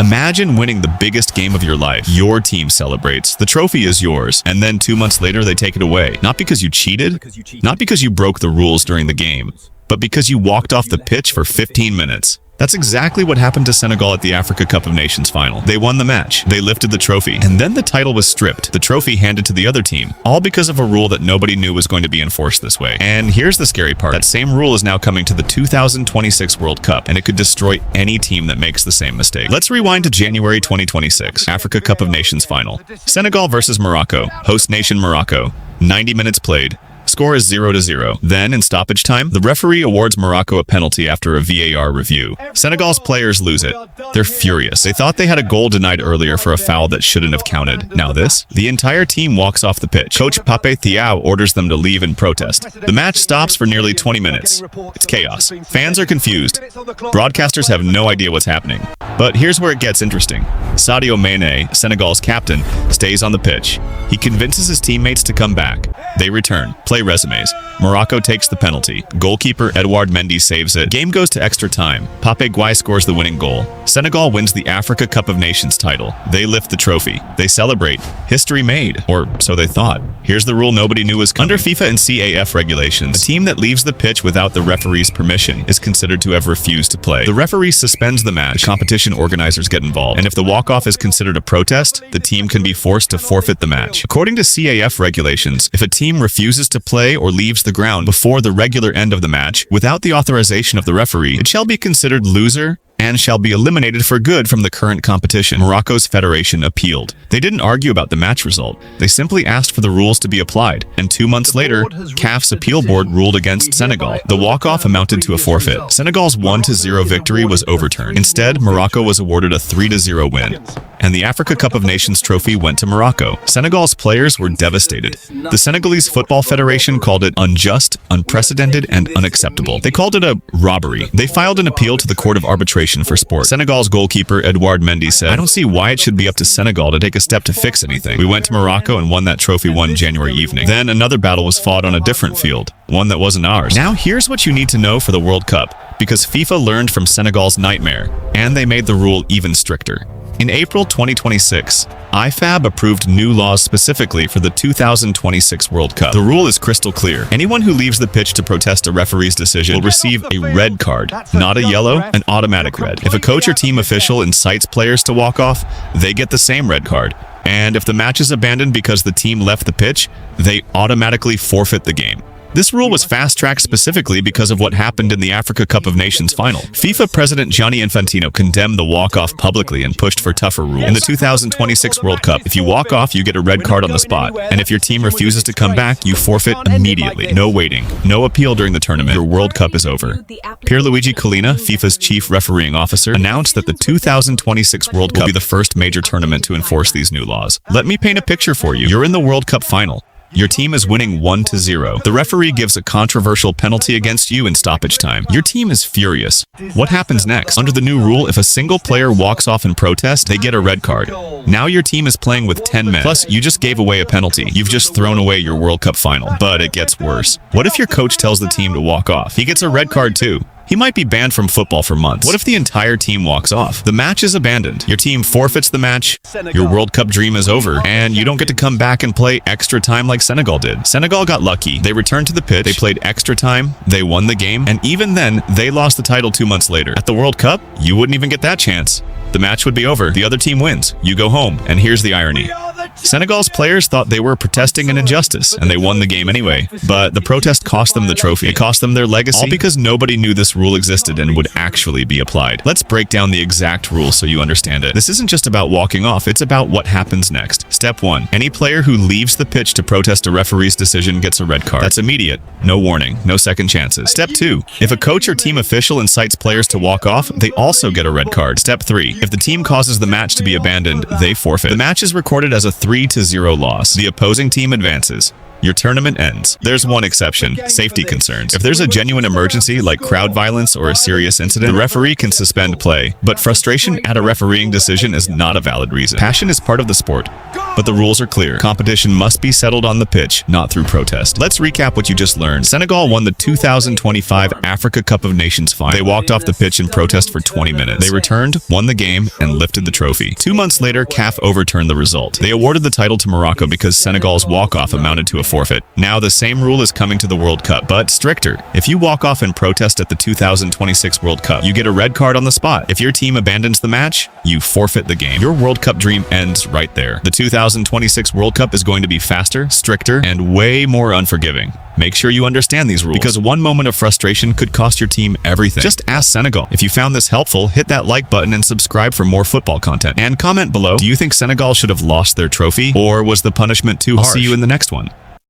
Imagine winning the biggest game of your life. Your team celebrates. The trophy is yours. And then 2 months later, they take it away. Not because you cheated, not because you broke the rules during the game, but because you walked off the pitch for 15 minutes. That's exactly what happened to Senegal at the Africa Cup of Nations final. They won the match, they lifted the trophy, and then the title was stripped, the trophy handed to the other team, all because of a rule that nobody knew was going to be enforced this way. And here's the scary part. That same rule is now coming to the 2026 World Cup, and it could destroy any team that makes the same mistake. Let's rewind to January 2026, Africa Cup of Nations final. Senegal versus Morocco, host nation Morocco, 90 minutes played. Score is 0-0. Then, in stoppage time, the referee awards Morocco a penalty after a VAR review. Senegal's players lose it. They're furious. They thought they had a goal denied earlier for a foul that shouldn't have counted. Now this? The entire team walks off the pitch. Coach Pape Thiaw orders them to leave in protest. The match stops for nearly 20 minutes. It's chaos. Fans are confused. Broadcasters have no idea what's happening. But here's where it gets interesting. Sadio Mane, Senegal's captain, stays on the pitch. He convinces his teammates to come back. They return. Play resumes. Morocco takes the penalty. Goalkeeper Edouard Mendy saves it. Game goes to extra time. Pape Gueye scores the winning goal. Senegal wins the Africa Cup of Nations title. They lift the trophy. They celebrate. History made. Or so they thought. Here's the rule nobody knew was coming. Under FIFA and CAF regulations, a team that leaves the pitch without the referee's permission is considered to have refused to play. The referee suspends the match. The competition organizers get involved. And if the walk-off is considered a protest, the team can be forced to forfeit the match. According to CAF regulations, if a team refuses to play or leaves the ground before the regular end of the match without the authorization of the referee, it shall be considered loser and shall be eliminated for good from the current competition. Morocco's federation appealed. They didn't argue about the match result. They simply asked for the rules to be applied. And 2 months later, CAF's appeal board ruled against Senegal. The walk-off amounted to a forfeit. Senegal's 1-0 victory was overturned. Instead, Morocco was awarded a 3-0 win. And the Africa Cup of Nations trophy went to Morocco. Senegal's players were devastated. The Senegalese Football Federation called it unjust, unprecedented, and unacceptable. They called it a robbery. They filed an appeal to the Court of Arbitration for Sport. Senegal's goalkeeper Edouard Mendy said, "I don't see why it should be up to Senegal to take a step to fix anything. We went to Morocco and won that trophy one January evening. Then another battle was fought on a different field, one that wasn't ours." Now here's what you need to know for the World Cup, because FIFA learned from Senegal's nightmare, and they made the rule even stricter. In April 2026, IFAB approved new laws specifically for the 2026 World Cup. The rule is crystal clear. Anyone who leaves the pitch to protest a referee's decision will receive a red card, not a yellow, an automatic red. If a coach or team official incites players to walk off, they get the same red card. And if the match is abandoned because the team left the pitch, they automatically forfeit the game. This rule was fast-tracked specifically because of what happened in the Africa Cup of Nations final. FIFA President Gianni Infantino condemned the walk-off publicly and pushed for tougher rules. In the 2026 World Cup, if you walk off, you get a red card on the spot. And if your team refuses to come back, you forfeit immediately. No waiting. No appeal during the tournament. Your World Cup is over. Pierluigi Collina, FIFA's chief refereeing officer, announced that the 2026 World Cup will be the first major tournament to enforce these new laws. Let me paint a picture for you. You're in the World Cup final. Your team is winning 1-0. The referee gives a controversial penalty against you in stoppage time. Your team is furious. What happens next? Under the new rule, if a single player walks off in protest, they get a red card. Now your team is playing with 10 men. Plus, you just gave away a penalty. You've just thrown away your World Cup final. But it gets worse. What if your coach tells the team to walk off? He gets a red card too. He might be banned from football for months. What if the entire team walks off? The match is abandoned. Your team forfeits the match, your World Cup dream is over, and you don't get to come back and play extra time like Senegal did. Senegal got lucky. They returned to the pitch, they played extra time, they won the game, and even then, they lost the title 2 months later. At the World Cup, you wouldn't even get that chance. The match would be over. The other team wins. You go home. And here's the irony. Senegal's players thought they were protesting an injustice, and they won the game anyway. But the protest cost them the trophy. It cost them their legacy, all because nobody knew this rule existed and would actually be applied. Let's break down the exact rules so you understand it. This isn't just about walking off, it's about what happens next. Step 1. Any player who leaves the pitch to protest a referee's decision gets a red card. That's immediate. No warning. No second chances. Step 2. If a coach or team official incites players to walk off, they also get a red card. Step 3. If the team causes the match to be abandoned, they forfeit. The match is recorded as a 3-0 loss. The opposing team advances. your tournament ends. There's one exception, safety concerns. If there's a genuine emergency like crowd violence or a serious incident, the referee can suspend play. But frustration at a refereeing decision is not a valid reason. Passion is part of the sport, but the rules are clear. Competition must be settled on the pitch, not through protest. Let's recap what you just learned. Senegal won the 2025 Africa Cup of Nations final. They walked off the pitch in protest for 20 minutes. They returned, won the game, and lifted the trophy. 2 months later, CAF overturned the result. They awarded the title to Morocco because Senegal's walk-off amounted to a forfeit. Now the same rule is coming to the World Cup, but stricter. If you walk off in protest at the 2026 World Cup, you get a red card on the spot. If your team abandons the match, you forfeit the game. Your World Cup dream ends right there. The 2026 World Cup is going to be faster, stricter, and way more unforgiving. Make sure you understand these rules, because one moment of frustration could cost your team everything. Just ask Senegal. If you found this helpful, hit that like button and subscribe for more football content. And comment below, do you think Senegal should have lost their trophy, or was the punishment too harsh? I'll see you in the next one.